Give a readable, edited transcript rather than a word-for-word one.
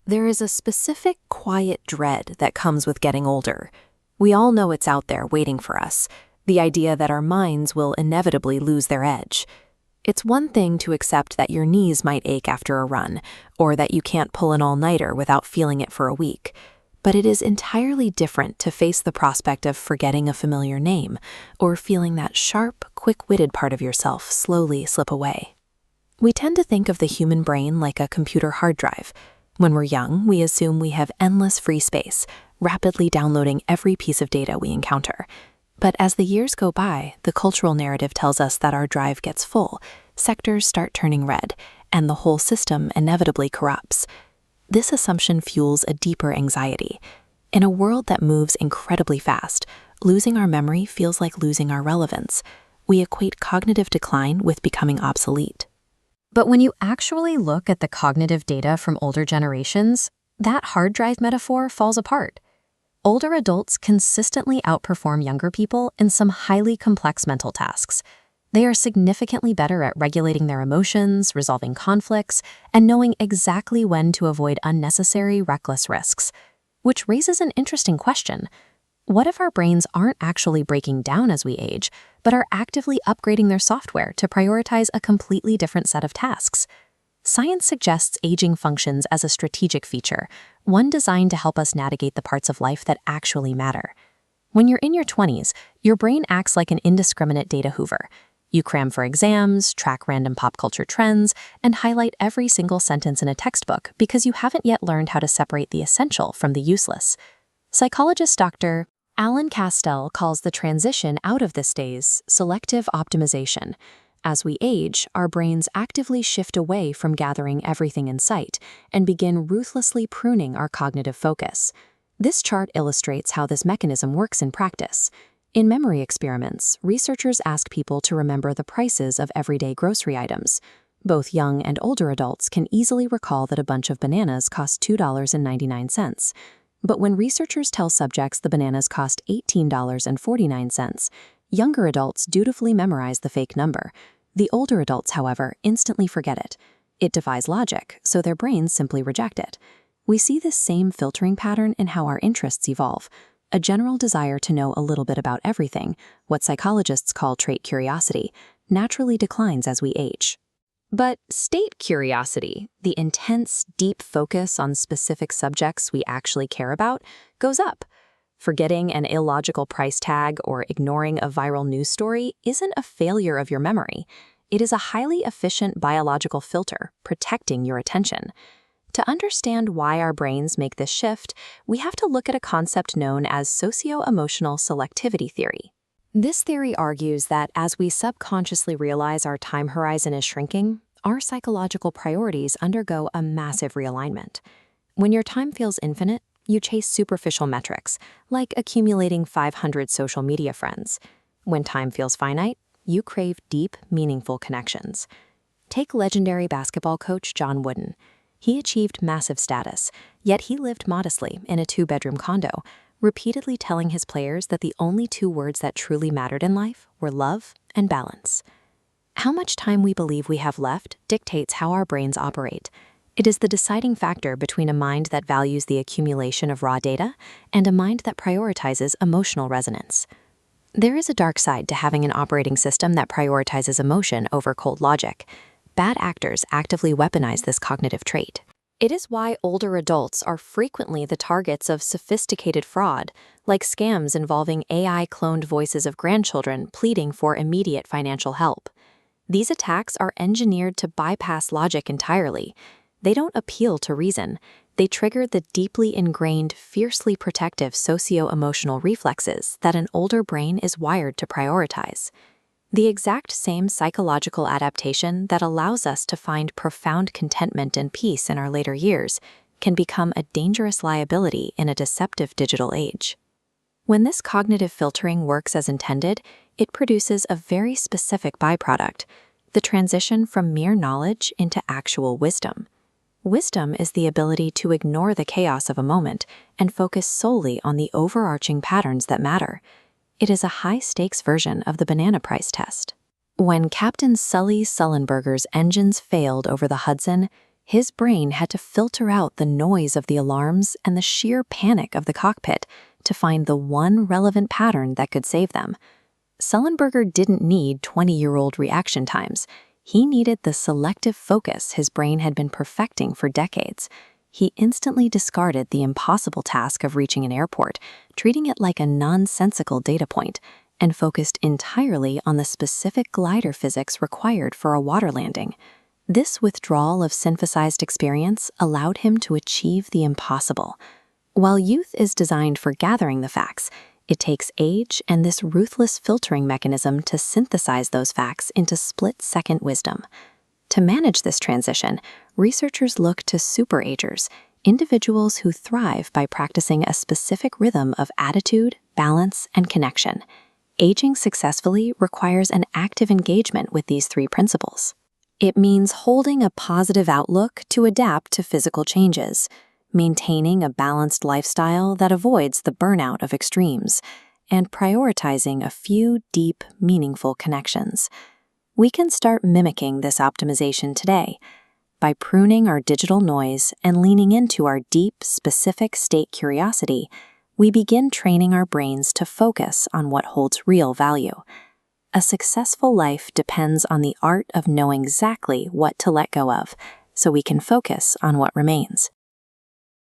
There is a specific quiet dread that comes with getting older. We all know it's out there waiting for us, the idea that our minds will inevitably lose their edge. It's one thing to accept that your knees might ache after a run, or that you can't pull an all-nighter without feeling it for a week. But it is entirely different to face the prospect of forgetting a familiar name, or feeling that sharp, quick-witted part of yourself slowly slip away. We tend to think of the human brain like a computer hard drive. When we're young, we assume we have endless free space, rapidly downloading every piece of data we encounter. But as the years go by, the cultural narrative tells us that our drive gets full, sectors start turning red, and the whole system inevitably corrupts. This assumption fuels a deeper anxiety. In a world that moves incredibly fast, losing our memory feels like losing our relevance. We equate cognitive decline with becoming obsolete. But when you actually look at the cognitive data from older generations, that hard drive metaphor falls apart. Older adults consistently outperform younger people in some highly complex mental tasks. They are significantly better at regulating their emotions, resolving conflicts, and knowing exactly when to avoid unnecessary, reckless risks. Which raises an interesting question. What if our brains aren't actually breaking down as we age, but are actively upgrading their software to prioritize a completely different set of tasks? Science suggests aging functions as a strategic feature, one designed to help us navigate the parts of life that actually matter. When you're in your 20s, your brain acts like an indiscriminate data hoover. You cram for exams, track random pop culture trends, and highlight every single sentence in a textbook because you haven't yet learned how to separate the essential from the useless. Psychologist Dr. Alan Castell calls the transition out of this phase selective optimization. As we age, our brains actively shift away from gathering everything in sight and begin ruthlessly pruning our cognitive focus. This chart illustrates how this mechanism works in practice. In memory experiments, researchers ask people to remember the prices of everyday grocery items. Both young and older adults can easily recall that a bunch of bananas cost $2.99. But when researchers tell subjects the bananas cost $18.49, younger adults dutifully memorize the fake number. The older adults, however, instantly forget it. It defies logic, so their brains simply reject it. We see this same filtering pattern in how our interests evolve. A general desire to know a little bit about everything, what psychologists call trait curiosity, naturally declines as we age. But state curiosity, the intense, deep focus on specific subjects we actually care about, goes up. Forgetting an illogical price tag or ignoring a viral news story isn't a failure of your memory. It is a highly efficient biological filter, protecting your attention. To understand why our brains make this shift, we have to look at a concept known as socio-emotional selectivity theory. This theory argues that as we subconsciously realize our time horizon is shrinking, our psychological priorities undergo a massive realignment. When your time feels infinite, you chase superficial metrics, like accumulating 500 social media friends. When time feels finite, you crave deep, meaningful connections. Take legendary basketball coach John Wooden. He achieved massive status, yet he lived modestly in a 2-bedroom condo, repeatedly telling his players that the only 2 words that truly mattered in life were love and balance. How much time we believe we have left dictates how our brains operate. It is the deciding factor between a mind that values the accumulation of raw data and a mind that prioritizes emotional resonance. There is a dark side to having an operating system that prioritizes emotion over cold logic. Bad actors actively weaponize this cognitive trait. It is why older adults are frequently the targets of sophisticated fraud, like scams involving AI-cloned voices of grandchildren pleading for immediate financial help. These attacks are engineered to bypass logic entirely. They don't appeal to reason. They trigger the deeply ingrained, fiercely protective socio-emotional reflexes that an older brain is wired to prioritize. The exact same psychological adaptation that allows us to find profound contentment and peace in our later years can become a dangerous liability in a deceptive digital age. When this cognitive filtering works as intended, it produces a very specific byproduct, the transition from mere knowledge into actual wisdom. Wisdom is the ability to ignore the chaos of a moment and focus solely on the overarching patterns that matter. It is a high-stakes version of the banana price test. When Captain Sully Sullenberger's engines failed over the Hudson, His brain had to filter out the noise of the alarms and the sheer panic of the cockpit to find the one relevant pattern that could save them. Sullenberger didn't need 20-year-old reaction times. He needed the selective focus his brain had been perfecting for decades. He instantly discarded the impossible task of reaching an airport, treating it like a nonsensical data point, and focused entirely on the specific glider physics required for a water landing. This withdrawal of synthesized experience allowed him to achieve the impossible. While youth is designed for gathering the facts, it takes age and this ruthless filtering mechanism to synthesize those facts into split-second wisdom. To manage this transition, researchers look to superagers, individuals who thrive by practicing a specific rhythm of attitude, balance, and connection. Aging successfully requires an active engagement with these three principles. It means holding a positive outlook to adapt to physical changes, maintaining a balanced lifestyle that avoids the burnout of extremes, and prioritizing a few deep, meaningful connections. We can start mimicking this optimization today. By pruning our digital noise and leaning into our deep, specific state curiosity, we begin training our brains to focus on what holds real value. A successful life depends on the art of knowing exactly what to let go of, so we can focus on what remains.